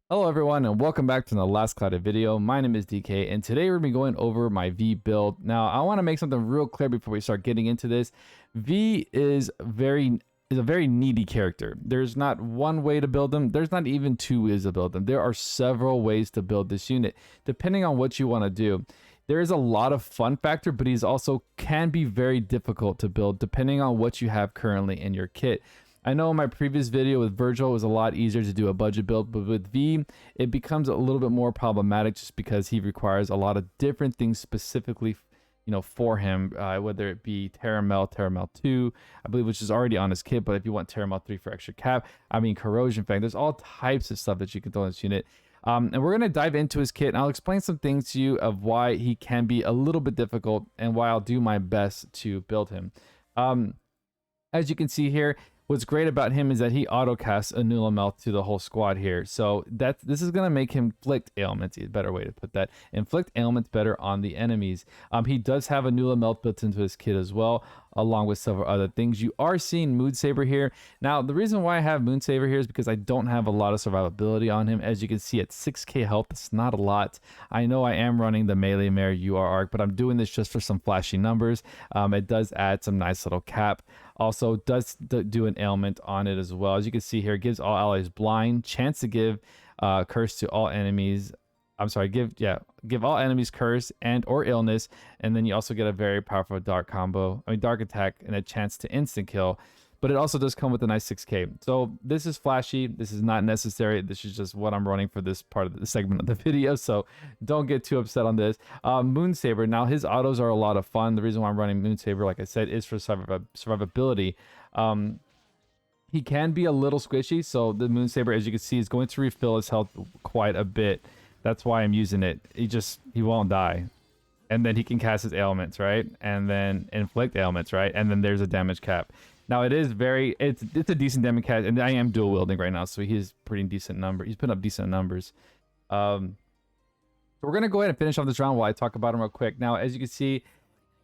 Hello everyone and welcome back to the last Cloudia video. My name is DK and today we're going to be going over my V build. Now I want to make something real clear before we start getting into this. V is a very needy character. There's not one way to build them. There's not even two ways to build them. There are several ways to build this unit depending on what you want to do. There is a lot of fun factor, but he's also can be very difficult to build depending on what you have currently in your kit. I know in my previous video with Virgil, it was a lot easier to do a budget build, but with V, it becomes a little bit more problematic just because he requires a lot of different things specifically, for him, whether it be Terramel 2, I believe, which is already on his kit, but if you want Terramel 3 for extra cap, Corrosion Fang, there's all types of stuff that you can throw in this unit. And we're going to dive into his kit, and I'll explain some things to you of why he can be a little bit difficult and why I'll do my best to build him. As you can see here, what's great about him is that he auto casts a Nula Melt to the whole squad here. So this is going to make him inflict ailments, a better way to put that. Inflict ailments better on the enemies. He does have a Nula Melt built into his kit as well, along with several other things. You are seeing Moonsaber here. Now, the reason why I have Moonsaber here is because I don't have a lot of survivability on him. As you can see, at 6k health, it's not a lot. I know I am running the Melee Mare UR arc, but I'm doing this just for some flashy numbers. It does add some nice little cap. Also does do an ailment on it as well. As you can see here, it gives all allies blind, chance to give curse to all enemies. I'm sorry, give all enemies curse and or illness, and then you also get a very powerful dark dark attack and a chance to instant kill. But it also does come with a nice 6k. So this is flashy. This is not necessary. This is just what I'm running for this part of the segment of the video. So don't get too upset on this. Moonsaber. Now his autos are a lot of fun. The reason why I'm running Moonsaber, like I said, is for survivability. He can be a little squishy. So the Moonsaber, as you can see, is going to refill his health quite a bit. That's why I'm using it. He won't die. And then he can cast his ailments, right? And then inflict ailments, right? And then there's a damage cap. Now it is it's a decent damage cap, and I am dual wielding right now, so he's pretty decent number. He's putting up decent numbers. So we're gonna go ahead and finish off this round while I talk about him real quick. Now, as you can see,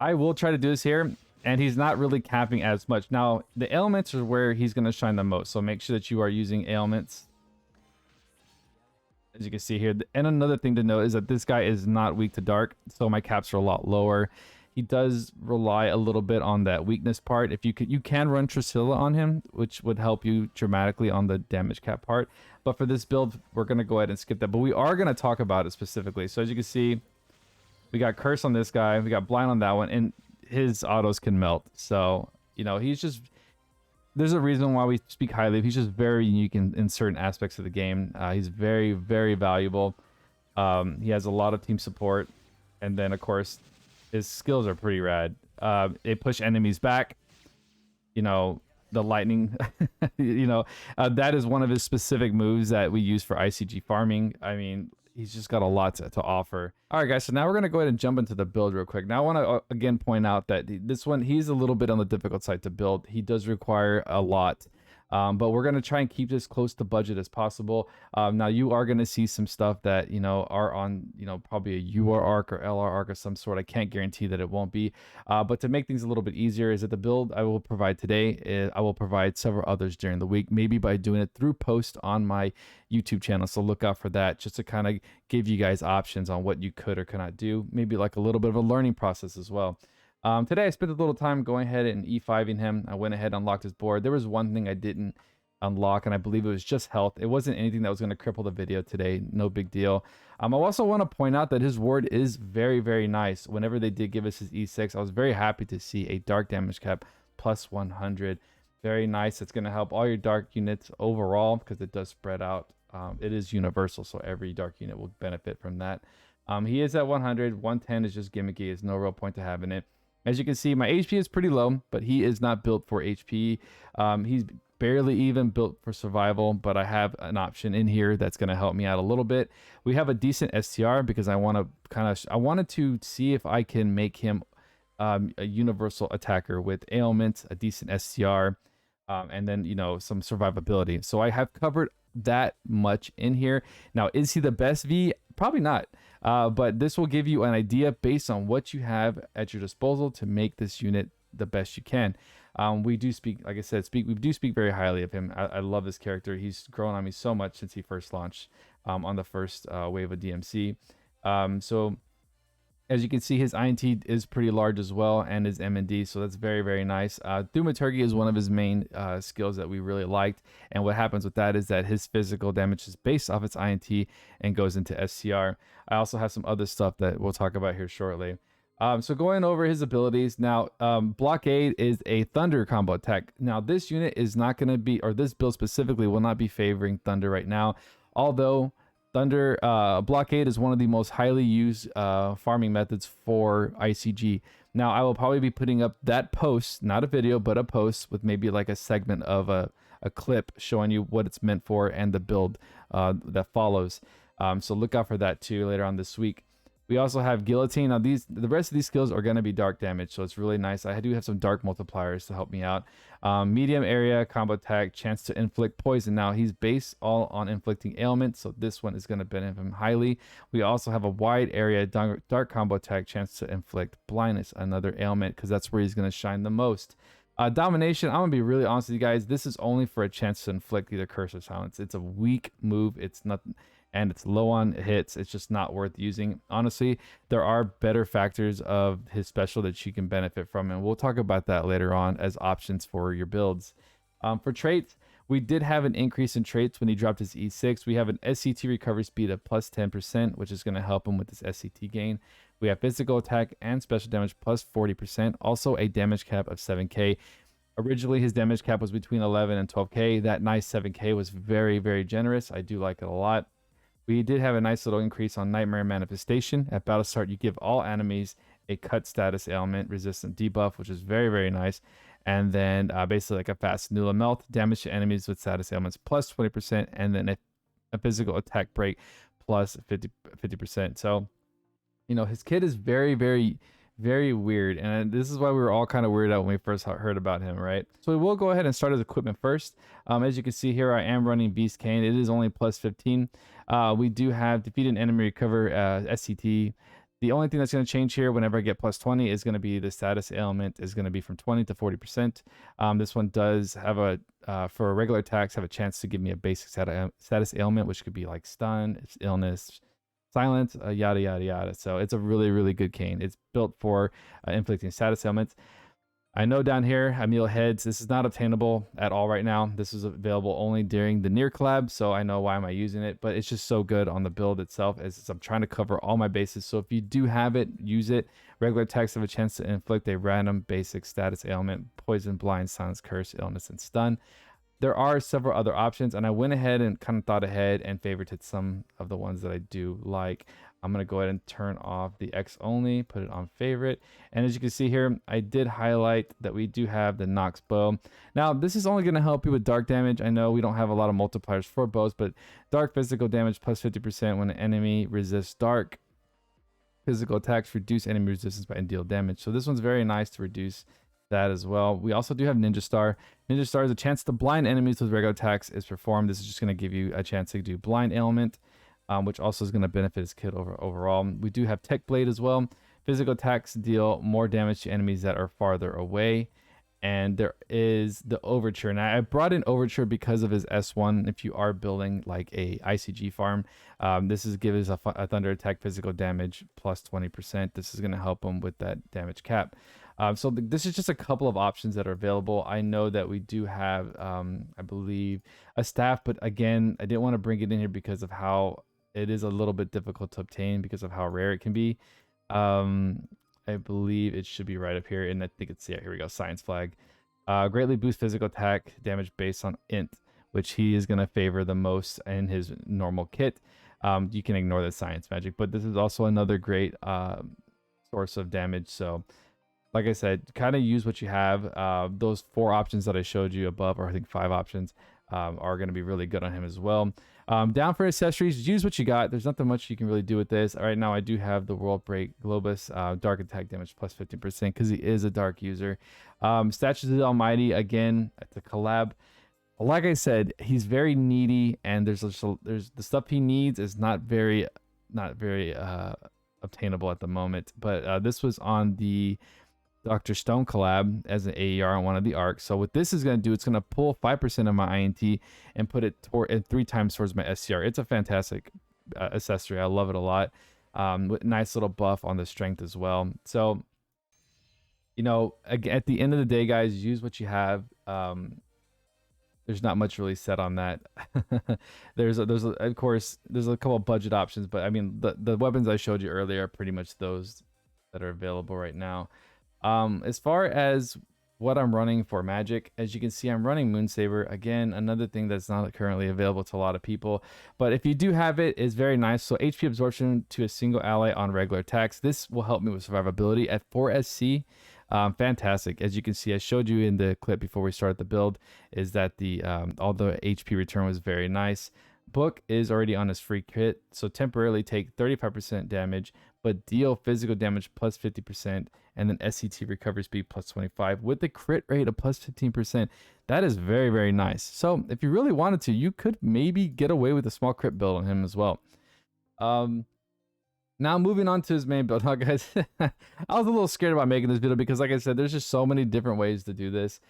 I will try to do this here, and he's not really capping as much. Now, the ailments are where he's gonna shine the most, so make sure that you are using ailments. As you can see here, and another thing to note is that this guy is not weak to dark, so my caps are a lot lower. He does rely a little bit on that weakness part. If you can run Tricilla on him, which would help you dramatically on the damage cap part. But for this build, we're gonna go ahead and skip that. But we are gonna talk about it specifically. So as you can see, we got Curse on this guy, we got Blind on that one, and his autos can melt. So he's just, there's a reason why we speak highly of. He's just very unique in certain aspects of the game. He's very, very valuable. He has a lot of team support, and then of course his skills are pretty rad. They push enemies back. The lightning. That is one of his specific moves that we use for ICG farming. He's just got a lot to offer. All right, guys, so now we're going to go ahead and jump into the build real quick. Now, I want to, again, point out that this one, he's a little bit on the difficult side to build. He does require a lot. But we're going to try and keep this close to budget as possible. Now, you are going to see some stuff that, are on, probably a UR arc or LR arc of some sort. I can't guarantee that it won't be. But to make things a little bit easier is that the build I will provide today, I will provide several others during the week, maybe by doing it through post on my YouTube channel. So look out for that, just to kind of give you guys options on what you could or cannot do. Maybe like a little bit of a learning process as well. Today I spent a little time going ahead and E5ing him. I went ahead and unlocked his board. There was one thing I didn't unlock, and I believe it was just health. It wasn't anything that was going to cripple the video today. No big deal. I also want to point out that his ward is very, very nice. Whenever they did give us his E6, I was very happy to see a dark damage cap plus 100. Very nice. It's going to help all your dark units overall because it does spread out. It is universal, so every dark unit will benefit from that. He is at 100. 110 is just gimmicky. There's no real point to having it. As you can see, my HP is pretty low, but he is not built for HP. He's barely even built for survival, but I have an option in here that's going to help me out a little bit. We have a decent STR because I wanted to see if I can make him a universal attacker with ailments, a decent STR, and then, some survivability. So I have covered that much in here. Now, is he the best V? Probably not. But this will give you an idea based on what you have at your disposal to make this unit the best you can. We do speak, like I said, we do speak very highly of him. I love this character. He's grown on me so much since he first launched. on the first wave of DMC. So as you can see, his INT is pretty large as well, and his MND, so that's very, very nice. Thaumaturgy is one of his main skills that we really liked, and what happens with that is that his physical damage is based off its INT and goes into SCR. I also have some other stuff that we'll talk about here shortly. So going over his abilities, now Blockade is a Thunder combo attack. Now this unit is not going to be, or this build specifically will not be favoring Thunder right now, although Thunder Blockade is one of the most highly used farming methods for ICG. Now I will probably be putting up that post, not a video, but a post with maybe like a segment of a clip showing you what it's meant for and the build that follows. So look out for that too later on this week. We also have Guillotine. Now the rest of these skills are going to be dark damage, so it's really nice. I do have some dark multipliers to help me out. Medium area, combo attack, chance to inflict poison. Now he's based all on inflicting ailments, so this one is going to benefit him highly. We also have a wide area, dark combo attack, chance to inflict blindness, another ailment, because that's where he's going to shine the most. Domination, I'm going to be really honest with you guys. This is only for a chance to inflict either curse or silence. It's a weak move. It's nothing. And it's low on hits. It's just not worth using. Honestly, there are better factors of his special that you can benefit from, and we'll talk about that later on as options for your builds. For traits, we did have an increase in traits when he dropped his E6. We have an SCT recovery speed of plus 10%, which is going to help him with this SCT gain. We have physical attack and special damage plus 40%, also a damage cap of 7k. Originally, his damage cap was between 11 and 12k. That nice 7k was very, very generous. I do like it a lot. We did have a nice little increase on Nightmare Manifestation. At battle start, you give all enemies a cut status ailment resistant debuff, which is very, very nice. And then basically like a fast Nula Melt, damage to enemies with status ailments plus 20%, and then a physical attack break plus 50%. So, you know, his kit is very, very, very weird, and this is why we were all kind of weirded out when we first heard about him, right? So we'll go ahead and start his equipment first. As you can see here, I am running Beast Cane. It is only plus 15. We do have defeat an enemy, recover SCT. The only thing that's going to change here whenever I get plus 20 is going to be the status ailment is going to be from 20 to 40%. This one does have a, for regular attacks, have a chance to give me a basic status ailment, which could be like stun, illness, silence, yada, yada, yada. So it's a really, really good cane. It's built for inflicting status ailments. I know down here, Emil Heads, this is not obtainable at all right now. This is available only during the near collab, so I know why am I using it, but it's just so good on the build itself as I'm trying to cover all my bases. So if you do have it, use it. Regular attacks have a chance to inflict a random basic status ailment, poison, blind, silence, curse, illness, and stun. There are several other options, and I went ahead and kind of thought ahead and favorited some of the ones that I do like. I'm going to go ahead and turn off the X only, put it on favorite. And as you can see here, I did highlight that we do have the Knox Bow. Now, this is only going to help you with dark damage. I know we don't have a lot of multipliers for bows, but dark physical damage plus 50% when an enemy resists dark. Physical attacks reduce enemy resistance by and deal damage. So this one's very nice to reduce that as well. We also do have Ninja Star. Ninja Star is a chance to blind enemies with regular attacks is performed. This is just going to give you a chance to do blind ailment, which also is going to benefit his kit overall. We do have Tech Blade as well. Physical attacks deal more damage to enemies that are farther away. And there is the Overture. Now, I brought in Overture because of his S1. If you are building like a ICG farm, this is gives a thunder attack physical damage plus 20%. This is going to help him with that damage cap. So this is just a couple of options that are available. I know that we do have, I believe, a staff, but again, I didn't want to bring it in here because of how it is a little bit difficult to obtain because of how rare it can be. I believe it should be right up here, and I think it's, yeah, here we go, Science Flag. Greatly boost physical attack damage based on int, which he is going to favor the most in his normal kit. You can ignore the science magic, but this is also another great source of damage. So like I said, kind of use what you have. Those 4 options that I showed you above, or I think 5 options, are going to be really good on him as well. Down for accessories, use what you got. There's nothing much you can really do with this. Right now, I do have the World Break Globus, dark attack damage plus 15% because he is a dark user. Statues of the Almighty, again, it's a collab. Like I said, he's very needy, and there's the stuff he needs is not very obtainable at the moment. But this was on the Dr. Stone collab as an AER on one of the arcs. So what this is going to do, it's going to pull 5% of my INT and put it toward 3 times towards my SCR. It's a fantastic accessory. I love it a lot. With nice little buff on the strength as well. So, you know, at the end of the day, guys, use what you have. There's not much really said on that. Of course, there's a couple of budget options, but I mean, the weapons I showed you earlier are pretty much those that are available right now. As far as what I'm running for magic, as you can see, I'm running Moonsaber. Again, another thing that's not currently available to a lot of people, but if you do have it, it's very nice. So HP absorption to a single ally on regular attacks. This will help me with survivability at 4 SC. Fantastic. As you can see, I showed you in the clip before we started the build, is that the all the HP return was very nice. Book is already on his free kit, so temporarily take 35% damage, but deal physical damage plus 50%, and then SCT recovery speed plus 25 with the crit rate of plus 15%. That is very, very nice. So if you really wanted to, you could maybe get away with a small crit build on him as well. Now moving on to his main build. Now, guys, I was a little scared about making this video because, like I said, there's just so many different ways to do this.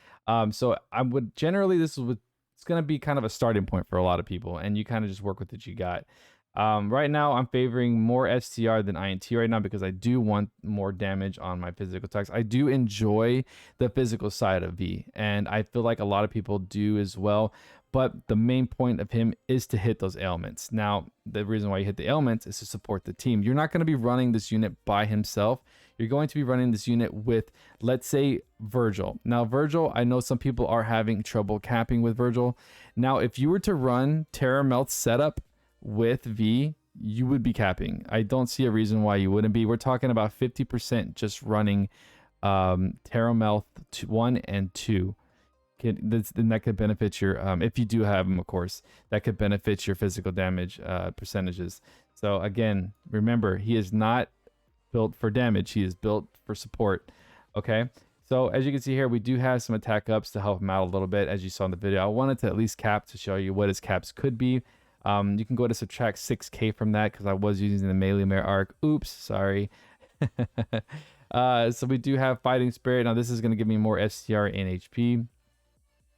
So I would generally, it's going to be kind of a starting point for a lot of people, and you kind of just work with what you got. Right now, I'm favoring more STR than INT right now because I do want more damage on my physical attacks. I do enjoy the physical side of V, and I feel like a lot of people do as well. But the main point of him is to hit those ailments. Now, the reason why you hit the ailments is to support the team. You're not going to be running this unit by himself. You're going to be running this unit with, let's say, Virgil. Now, Virgil, I know some people are having trouble capping with Virgil. Now, if you were to run Terra Melt setup with V, you would be capping. I don't see a reason why you wouldn't be. We're talking about 50% just running Terra Melt 1 and 2. Then that could benefit your if you do have them, of course, that could benefit your physical damage percentages. So again, remember, he is not built for damage, he is built for support. Okay, so as you can see here, we do have some attack ups to help him out a little bit. As you saw in the video, I wanted to at least cap to show you what his caps could be. You can go to subtract 6k from that because I was using the Maglion arc. Oops, sorry. So we do have Fighting Spirit. Now this is going to give me more STR and HP.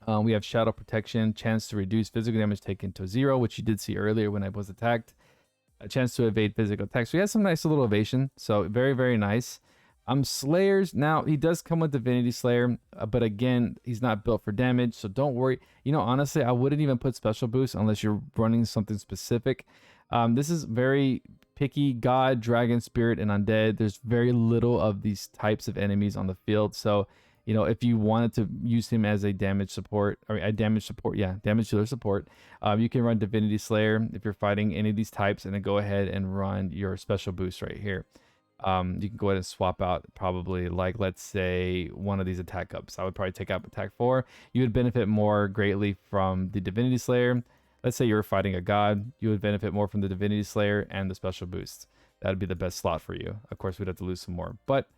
We have Shadow Protection, chance to reduce physical damage taken to 0, which you did see earlier when I was attacked. A chance to evade physical attacks. So he has some nice little evasion. So very, very nice. Slayers. Now, he does come with Divinity Slayer, but again, he's not built for damage. So don't worry. You know, honestly, I wouldn't even put Special Boost unless you're running something specific. This is very picky. God, Dragon, Spirit, and Undead. There's very little of these types of enemies on the field. So you know, if you wanted to use him as a damage support, or a damage dealer support, you can run Divinity Slayer if you're fighting any of these types, and then go ahead and run your special boost right here. You can go ahead and swap out probably, like, let's say one of these attack ups. I would probably take out attack 4. You would benefit more greatly from the Divinity Slayer. Let's say you're fighting a god, you would benefit more from the Divinity Slayer and the special boost. That would be the best slot for you. Of course, we'd have to lose some more, but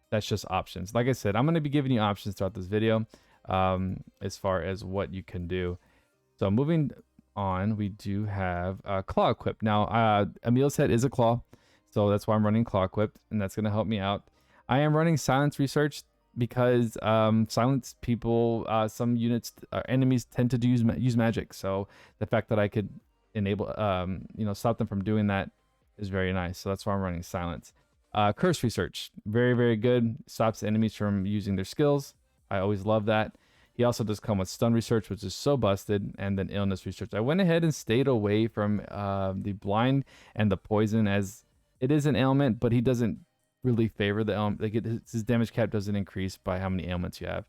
that's just options. Like I said, I'm going to be giving you options throughout this video as far as what you can do. So moving on, we do have Claw equipped. Now, Emil's head is a Claw, so that's why I'm running Claw equipped, and that's going to help me out. I am running Silence Research because silence people, some units, enemies tend to use magic. So the fact that I could enable, you know, stop them from doing that is very nice. So that's why I'm running Silence. Curse Research, very, very good. Stops enemies from using their skills. I always love that. He also does come with Stun Research, which is so busted, and then Illness Research. I went ahead and stayed away from the Blind and the Poison, as it is an ailment, but he doesn't really favor the ailment. Like his damage cap doesn't increase by how many ailments you have.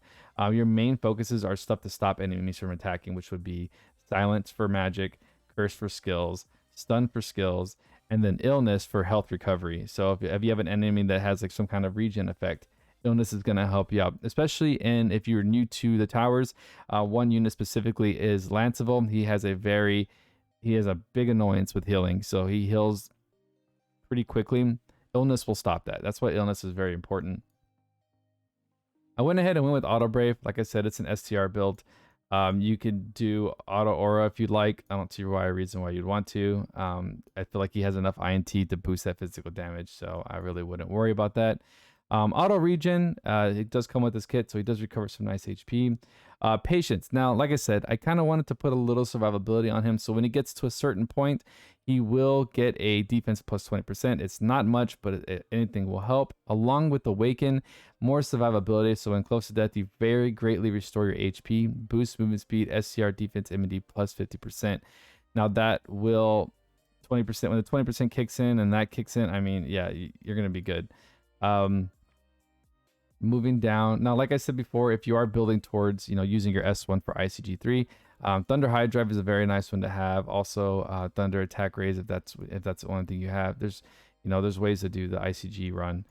Your main focuses are stuff to stop enemies from attacking, which would be Silence for magic, Curse for skills, Stun for skills, and then Illness for health recovery. So if you have an enemy that has like some kind of regen effect, Illness is going to help you out, especially if you're new to the towers. One unit specifically is Lanceville. He has a big annoyance with healing, so he heals pretty quickly. Illness will stop that. That's why Illness is very important. I went ahead and went with Auto Brave. Like I said, it's an STR build. You could do Auto Aura if you'd like. I don't see a reason why you'd want to. I feel like he has enough INT to boost that physical damage, so I really wouldn't worry about that. Auto regen, it does come with this kit, so he does recover some nice HP. Patience. Now, like I said, I kind of wanted to put a little survivability on him, so when he gets to a certain point, he will get a defense plus 20%. It's not much, but anything will help. Along with Awaken, more survivability, so when close to death, you very greatly restore your HP, boost movement speed, SCR, defense, immunity plus 50%. Now that will 20%, when the 20% kicks in and that kicks in, I mean, yeah, you're going to be good. Moving down now, like I said before, if you are building towards using your S1 for ICG3, Thunder High Drive is a very nice one to have. Also Thunder Attack Raise, if that's the only thing you have. There's there's ways to do the ICG run.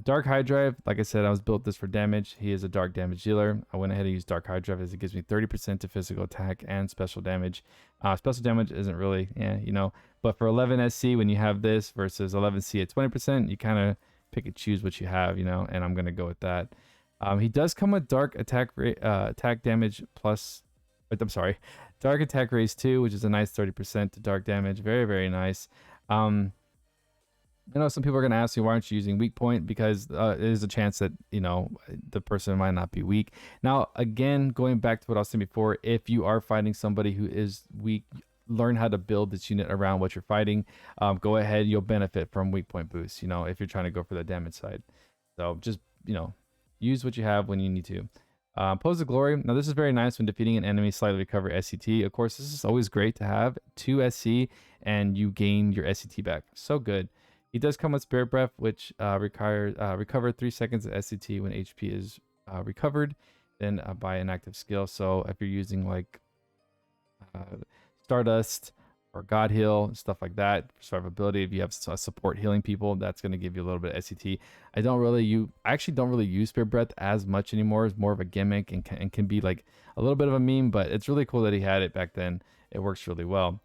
Dark High Drive, like I said, I was built this for damage. He is a dark damage dealer. I went ahead and used Dark High Drive as it gives me 30% to physical attack and special damage. Special damage isn't really, but for 11 SC, when you have this versus 11 C at 20%, you kind of pick and choose what you have, and I'm gonna go with that. He does come with dark attack damage plus, I'm sorry, dark attack raise 2, which is a nice 30% to dark damage. Very, very nice. I know some people are gonna ask me, why aren't you using weak point? Because there's a chance that the person might not be weak. Now again, going back to what I was saying before, if you are fighting somebody who is weak, learn how to build this unit around what you're fighting. Go ahead, you'll benefit from weak point boosts, if you're trying to go for the damage side. So just use what you have when you need to. Pose of Glory. Now this is very nice when defeating an enemy, slightly recover SCT. Of course, this is always great to have. 2 SC and you gain your SCT back. So good. He does come with Spirit Breath, which recover 3 seconds of SCT when HP is recovered, then by an active skill. So if you're using like Stardust or God Heal, stuff like that, survivability, if you have support healing people, that's going to give you a little bit of SCT. I actually don't really use Spirit Breath as much anymore. It's more of a gimmick and can be like a little bit of a meme, but it's really cool that he had it back then. It works really well.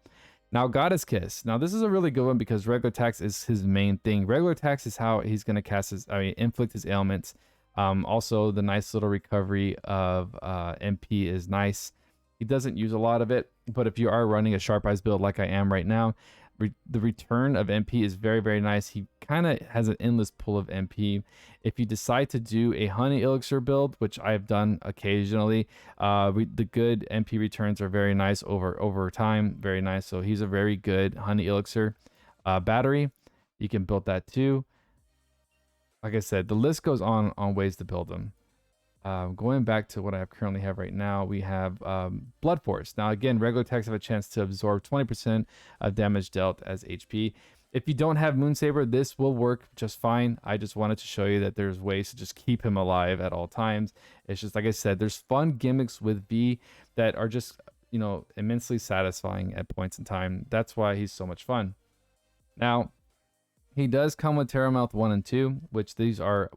Now, Goddess Kiss. Now, this is a really good one because regular attacks is his main thing. Regular attacks is how he's going to inflict his ailments. Also, the nice little recovery of MP is nice. He doesn't use a lot of it, but if you are running a Sharp Eyes build like I am right now, the return of MP is very, very nice. He kind of has an endless pool of MP. If you decide to do a Honey Elixir build, which I've done occasionally, the good MP returns are very nice over time. Very nice. So he's a very good Honey Elixir. Battery, you can build that too. Like I said, the list goes on ways to build them. Going back to what I currently have right now, we have Blood Force. Now, again, regular attacks have a chance to absorb 20% of damage dealt as HP. If you don't have Moonsaber, this will work just fine. I just wanted to show you that there's ways to just keep him alive at all times. It's just, like I said, there's fun gimmicks with V that are just, immensely satisfying at points in time. That's why he's so much fun. Now, he does come with Terramouth 1 and 2, which these are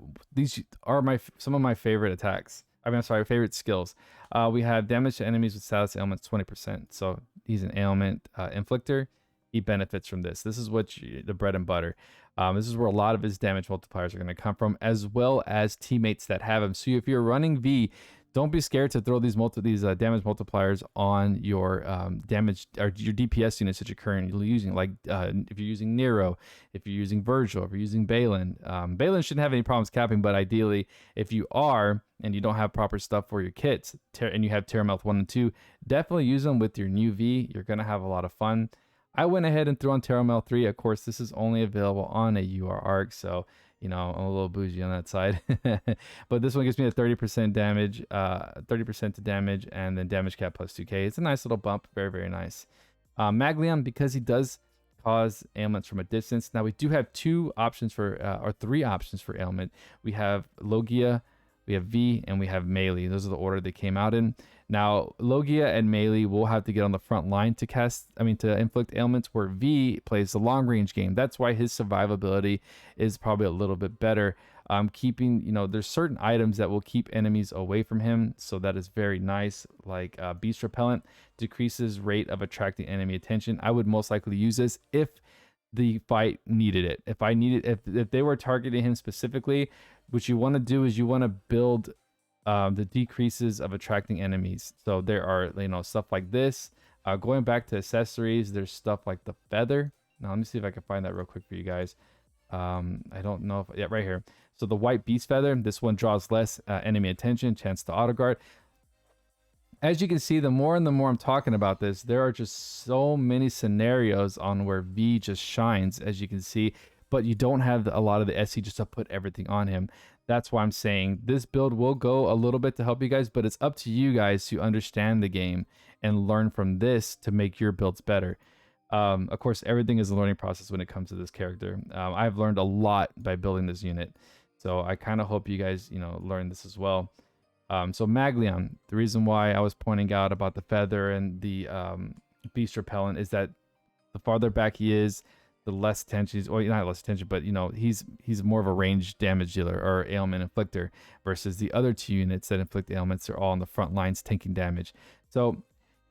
some of my favorite attacks. Favorite skills. We have damage to enemies with status ailments 20%. So he's an ailment inflictor. He benefits from this. This is the bread and butter. This is where a lot of his damage multipliers are going to come from, as well as teammates that have him. So if you're running V, don't be scared to throw these damage multipliers on your damage or your DPS units that you're currently using. Like if you're using Nero, if you're using Virgil, if you're using Balin. Balin shouldn't have any problems capping, but ideally, if you are and you don't have proper stuff for your kits and you have Terramouth 1 and 2, definitely use them with your new V. You're going to have a lot of fun. I went ahead and threw on Terramouth 3. Of course, this is only available on a UR arc, so I'm a little bougie on that side. But this one gives me a 30% damage, 30% to damage, and then damage cap plus 2k. It's a nice little bump. Very, very nice. Maglion, because he does cause ailments from a distance. Now, we do have 3 options for ailment. We have Logia, we have V, and we have Melee. Those are the order they came out in. Now, Logia and Melee will have to get on the front line to inflict ailments, where V plays the long range game. That's why his survivability is probably a little bit better. There's certain items that will keep enemies away from him, so that is very nice. Like Beast Repellent decreases rate of attracting enemy attention. I would most likely use this if the fight needed it. If they were targeting him specifically, what you want to do is you want to build the decreases of attracting enemies. So there are stuff like this. Going back to accessories, there's stuff like the feather. Now let me see if I can find that real quick for you guys. I don't know if, yeah, right here. So the white beast feather, this one draws less enemy attention, chance to auto guard. As you can see, the more and the more I'm talking about this, there are just so many scenarios on where V just shines, as you can see, but you don't have a lot of the SC just to put everything on him. That's why I'm saying this build will go a little bit to help you guys, but it's up to you guys to understand the game and learn from this to make your builds better. Of course, everything is a learning process when it comes to this character. I've learned a lot by building this unit, so I kind of hope you guys, learn this as well. So Maglion, the reason why I was pointing out about the feather and the beast repellent is that the farther back he is, the less attention he's, or not less attention, but he's more of a ranged damage dealer or ailment inflictor versus the other two units that inflict ailments are all on the front lines tanking damage. So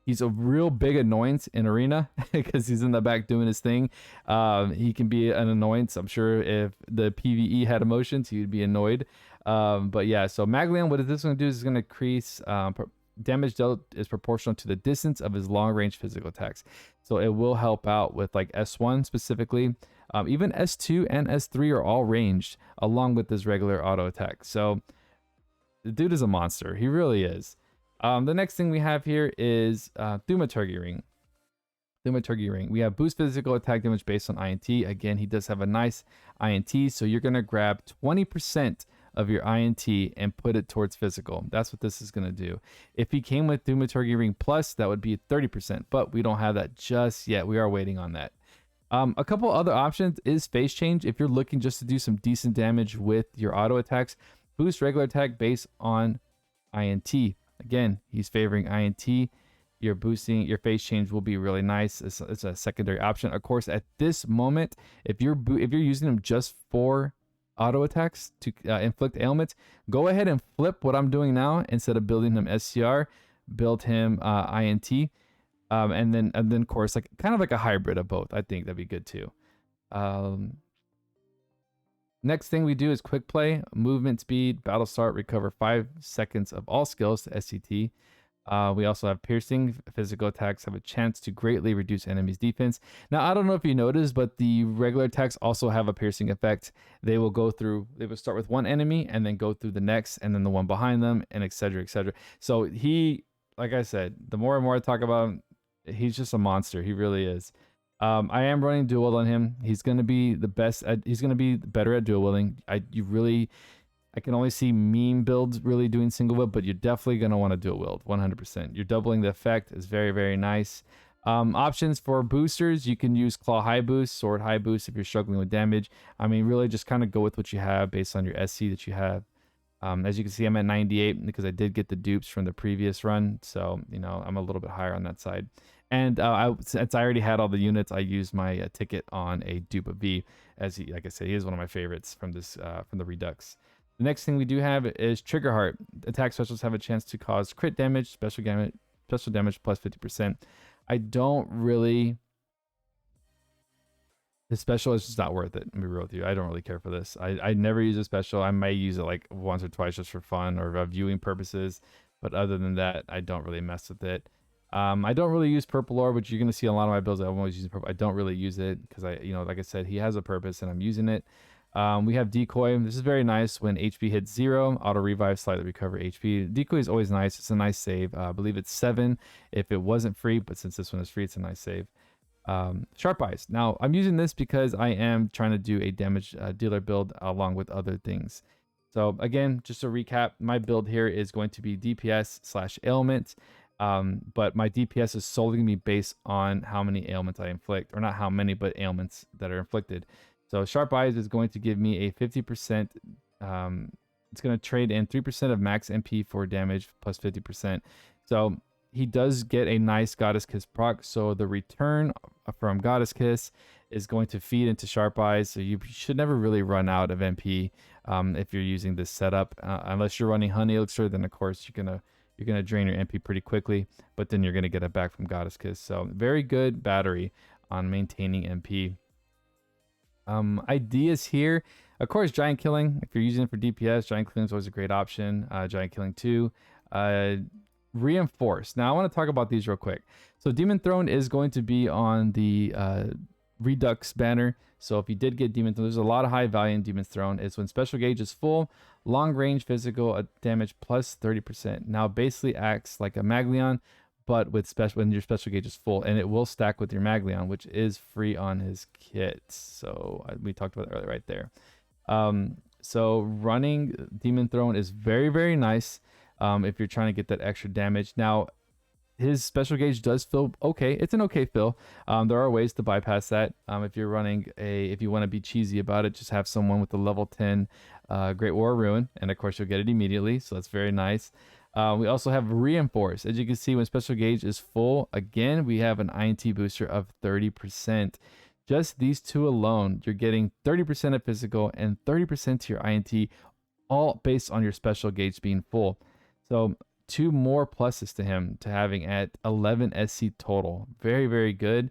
he's a real big annoyance in arena because he's in the back doing his thing. He can be an annoyance. I'm sure if the PvE had emotions, he would be annoyed. But yeah, so Maglion, what is this going to do is going to increase damage dealt is proportional to the distance of his long range physical attacks. So it will help out with like S1 specifically. Even S2 and S3 are all ranged along with this regular auto attack. So the dude is a monster. He really is. The next thing we have here is Thaumaturgy Ring. Thaumaturgy Ring. We have boost physical attack damage based on INT. Again, he does have a nice INT, so you're going to grab 20% of your INT and put it towards physical. That's what this is going to do. If he came with Thaumaturgy Ring Plus, that would be 30%, but we don't have that just yet. We are waiting on that. A couple other options is phase change. If you're looking just to do some decent damage with your auto attacks, boost regular attack based on INT. Again, he's favoring INT. Your phase change will be really nice. It's a secondary option. Of course, at this moment, if you're using him just for auto attacks to inflict ailments, go ahead and flip what I'm doing now. Instead of building him SCR, build him INT, and then of course like kind of like a hybrid of both. I think that'd be good too. Next thing we do is quick play, movement speed, battle start, recover 5 seconds of all skills to SCT. We also have piercing. Physical attacks have a chance to greatly reduce enemies' defense. Now, I don't know if you noticed, but the regular attacks also have a piercing effect. They will start with one enemy and then go through the next and then the one behind them and etc. etc. So he, like I said, the more and more I talk about him, he's just a monster. He really is. I am running dual wield on him. He's going to be the best. He's going to be better at dual wielding. I can only see meme builds really doing single wield, but you're definitely going to want to dual wield 100%. You're doubling the effect is very, very nice. Options for boosters, you can use claw high boost, sword high boost if you're struggling with damage. I mean, really just kind of go with what you have based on your SC that you have. As you can see, I'm at 98 because I did get the dupes from the previous run. So, I'm a little bit higher on that side. And since I already had all the units, I used my ticket on a dupe of V. Like I said, he is one of my favorites from the Redux. The next thing we do have is Trigger Heart. Attack specials have a chance to cause crit damage, special damage plus 50%. I don't really. The special is just not worth it. Let me be real with you. I don't really care for this. I never use a special. I may use it like once or twice just for fun or viewing purposes. But other than that, I don't really mess with it. I don't really use purple orb, which you're going to see a lot of my builds. I'm always using purple. I don't really use it because like I said, he has a purpose and I'm using it. We have Decoy. This is very nice when HP hits 0. Auto revive, slightly recover HP. Decoy is always nice. It's a nice save. I believe it's 7 if it wasn't free, but since this one is free, it's a nice save. Sharp Eyes. Now, I'm using this because I am trying to do a damage dealer build along with other things. So again, just to recap, my build here is going to be DPS/ailment. But my DPS is solely going to be based on how many ailments I inflict, or not how many, but ailments that are inflicted. So Sharp Eyes is going to give me a 50%. It's going to trade in 3% of max MP for damage plus 50%. So he does get a nice Goddess Kiss proc. So the return from Goddess Kiss is going to feed into Sharp Eyes. So you should never really run out of MP if you're using this setup. Unless you're running Honey Elixir, then of course you're gonna drain your MP pretty quickly, but then you're gonna get it back from Goddess Kiss. So very good battery on maintaining MP. Ideas here, of course, Giant Killing. If you're using it for DPS, Giant Killing is always a great option. Giant Killing 2. Reinforce. Now I want to talk about these real quick. So Demon Throne is going to be on the Redux banner. So if you did get Demon Throne, there's a lot of high value in Demon Throne. It's when special gauge is full, long range physical damage plus 30%. Now basically acts like a Maglion, but with special when your special gauge is full, and it will stack with your Maglion, which is free on his kit. So we talked about it earlier right there. So running Demon Throne is very, very nice if you're trying to get that extra damage. Now, his special gauge does feel okay. It's an okay fill. There are ways to bypass that. If you're running if you want to be cheesy about it, just have someone with the level 10 Great War Ruin, and of course you'll get it immediately. So that's very nice. We also have Reinforce. As you can see, when special gauge is full, again, we have an INT booster of 30%. Just these two alone, you're getting 30% of physical and 30% to your INT, all based on your special gauge being full. So 2 more pluses to him to having at 11 SC total. Very, very good.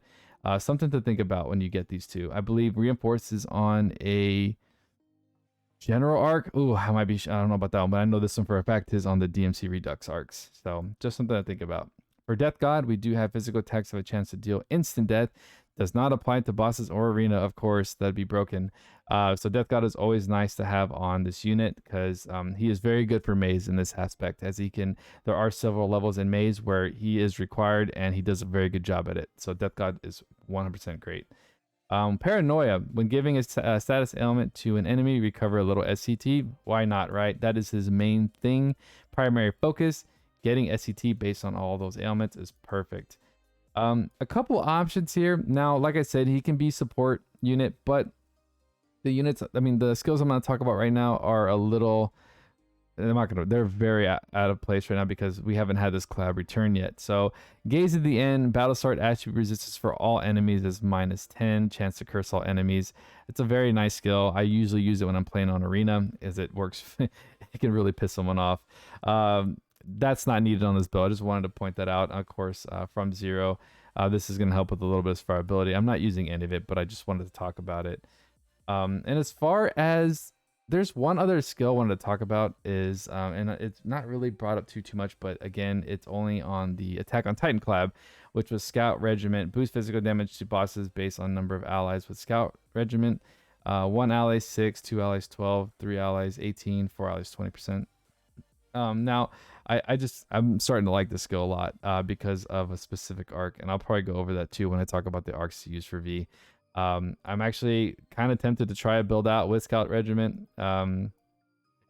Something to think about when you get these two. I believe Reinforce is on a general arc. Ooh, I don't know about that one, but I know this one for a fact is on the DMC Redux arcs. So just something to think about. For Death God, we do have physical attacks have a chance to deal instant death. Does not apply to bosses or arena, of course. That'd be broken. So Death God is always nice to have on this unit because he is very good for maze in this aspect, as he can. There are several levels in maze where he is required, and he does a very good job at it. So Death God is 100% great. Paranoia. When giving a status ailment to an enemy, recover a little SCT. Why not, right? That is his main thing. Primary focus. Getting SCT based on all those ailments is perfect. A couple options here. Now, like I said, he can be support unit, but the units, I mean, the skills I'm going to talk about right now are a little, they're very out of place right now because we haven't had this collab return yet. So, Gaze at the End, Battle Start attribute resistance for all enemies is -10, chance to curse all enemies. It's a very nice skill. I usually use it when I'm playing on Arena, as it works. It can really piss someone off. That's not needed on this build. I just wanted to point that out. Of course, from zero, this is going to help with a little bit of survivability. I'm not using any of it, but I just wanted to talk about it. And as far as there's one other skill I wanted to talk about is, and it's not really brought up too much, but again, it's only on the Attack on Titan collab, which was Scout Regiment. Boost physical damage to bosses based on number of allies with Scout Regiment. 1 ally 6, 2 allies 12, 3 allies 18, 4 allies 20%. Now I'm starting to like this skill a lot because of a specific arc, and I'll probably go over that too when I talk about the arcs to use for V. I'm actually kind of tempted to try a build out with Scout Regiment. If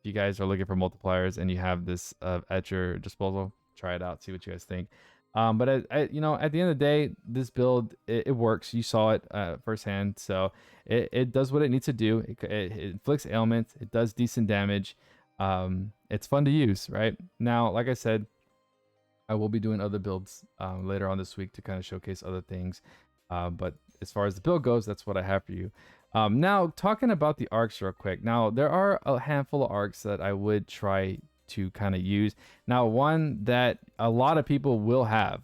you guys are looking for multipliers and you have this at your disposal, try it out, see what you guys think. But at the end of the day, this build, it works. You saw it firsthand, so it does what it needs to do. It inflicts ailments, it does decent damage. It's fun to use. Right now, like I said, I will be doing other builds later on this week to kind of showcase other things, but as far as the build goes, that's what I have for you. Now, talking about the arcs real quick. Now, there are a handful of arcs that I would try to kind of use. Now, one that a lot of people will have.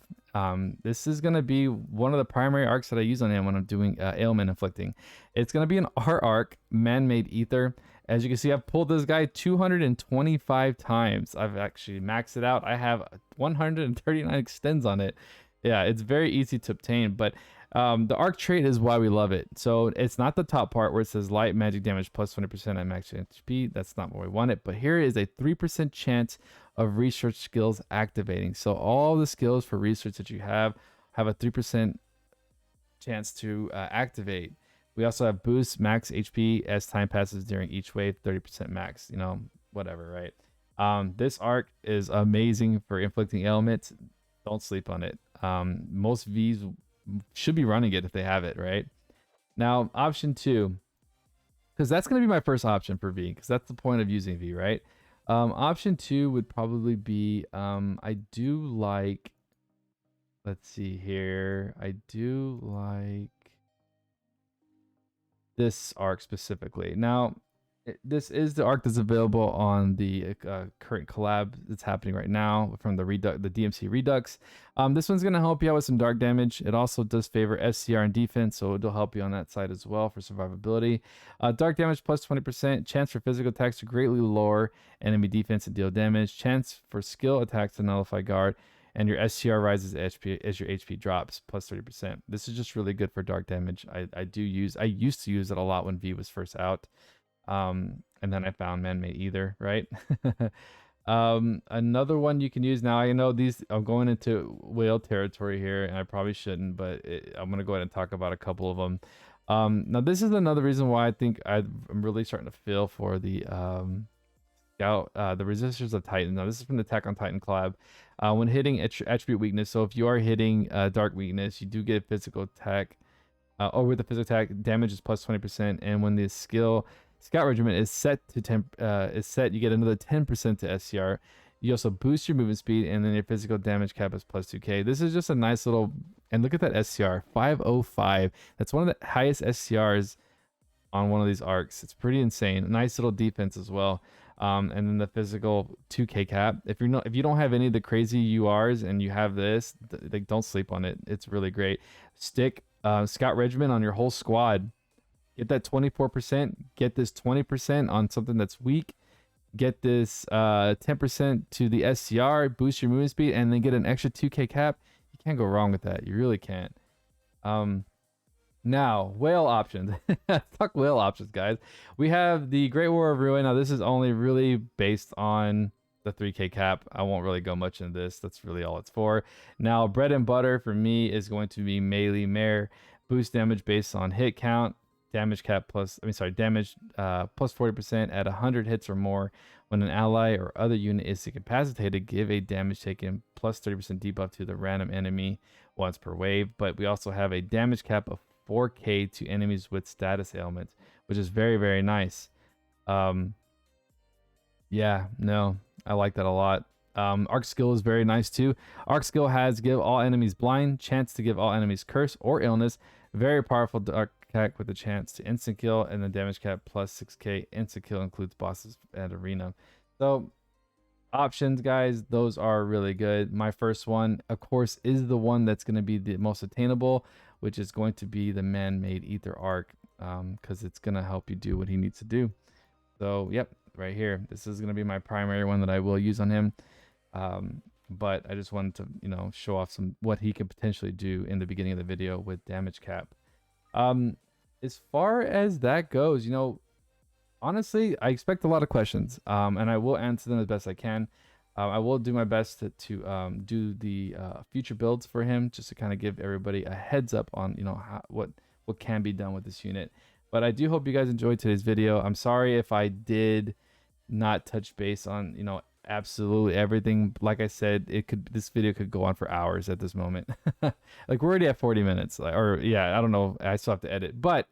This is going to be one of the primary arcs that I use on him when I'm doing ailment inflicting. It's going to be an R arc, Man-Made Ether. As you can see, I've pulled this guy 225 times. I've actually maxed it out. I have 139 extends on it. Yeah, it's very easy to obtain, but the arc trait is why we love it. So it's not the top part where it says light magic damage plus 20% at max HP. That's not where we want it. But here is a 3% chance of research skills activating. So all the skills for research that you have a 3% chance to activate. We also have boost max HP as time passes during each wave, 30% max, whatever, right? This arc is amazing for inflicting ailments. Don't sleep on it. Most Vs should be running it if they have it, right? Now, option 2, because that's going to be my first option for V, because that's the point of using V, right? Option 2 would probably be, I do like, let's see here. I do like this arc specifically. Now, this is the arc that's available on the current collab that's happening right now from the DMC Redux. This one's going to help you out with some dark damage. It also does favor SCR and defense, so it'll help you on that side as well for survivability. Dark damage plus 20%. Chance for physical attacks to greatly lower enemy defense and deal damage. Chance for skill attacks to nullify guard. and your SCR rises as your HP drops plus 30%. This is just really good for dark damage. I used to use it a lot when V was first out. And then I found man-made either, right? Another one you can use now. I know these. I'm going into whale territory here, and I probably shouldn't, but I'm gonna go ahead and talk about a couple of them. Now this is another reason why I think I'm really starting to feel for the scout, the resistors of Titan. Now this is from the Attack on Titan collab. When hitting attribute weakness, so if you are hitting dark weakness, you do get physical attack. Or with the physical attack, damage is plus 20%, and when the skill Scout Regiment is set to 10, you get another 10% to SCR. You also boost your movement speed, and then your physical damage cap is plus 2k. This is just a nice little, and look at that SCR, 505. That's one of the highest SCRs on one of these arcs. It's pretty insane. Nice little defense as well. And then the physical 2k cap. If you don't have any of the crazy URs and you have this, like, don't sleep on it. It's really great. Stick Scout Regiment on your whole squad. Get that 24%, get this 20% on something that's weak, get this 10% to the SCR, boost your movement speed, and then get an extra 2k cap. You can't go wrong with that. You really can't. Now, whale options. Talk whale options, guys. We have the Great War of Ruin. Now, this is only really based on the 3k cap. I won't really go much into this. That's really all it's for. Now, bread and butter for me is going to be melee mare. Boost damage based on hit count. Damage cap plus 40% at 100 hits or more. When an ally or other unit is incapacitated, give a damage taken plus 30% debuff to the random enemy once per wave. But we also have a damage cap of 4k to enemies with status ailments, which is very, very nice. Yeah, no, I like that a lot. Arc skill is very nice too. Arc skill has give all enemies blind, chance to give all enemies curse or illness. Very powerful dark attack with a chance to instant kill, and the damage cap plus 6k. Instant kill includes bosses and arena. So options, guys, those are really good. My first one, of course, is the one that's going to be the most attainable, which is going to be the man-made ether arc, because it's going to help you do what he needs to do. So yep, right here, this is going to be my primary one that I will use on him. But I just wanted to, show off what he could potentially do in the beginning of the video with damage cap. As far as that goes, honestly, I expect a lot of questions, and I will answer them as best I can. I will do my best to do the future builds for him, just to kind of give everybody a heads up on what can be done with this unit. But I do hope you guys enjoyed today's video. I'm sorry if I did not touch base on absolutely everything. Like I said, this video could go on for hours at this moment. Like, we're already at 40 minutes, or yeah, I don't know, I still have to edit, but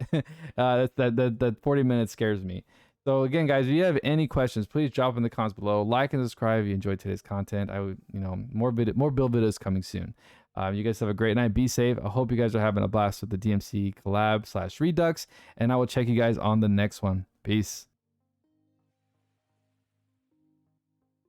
that 40 minutes scares me. So again, guys, if you have any questions, please drop in the comments below. Like and subscribe if you enjoyed today's content. I would, more build videos coming soon. You guys have a great night. Be safe. I hope you guys are having a blast with the DMC collab / Redux, and I will check you guys on the next one. Peace.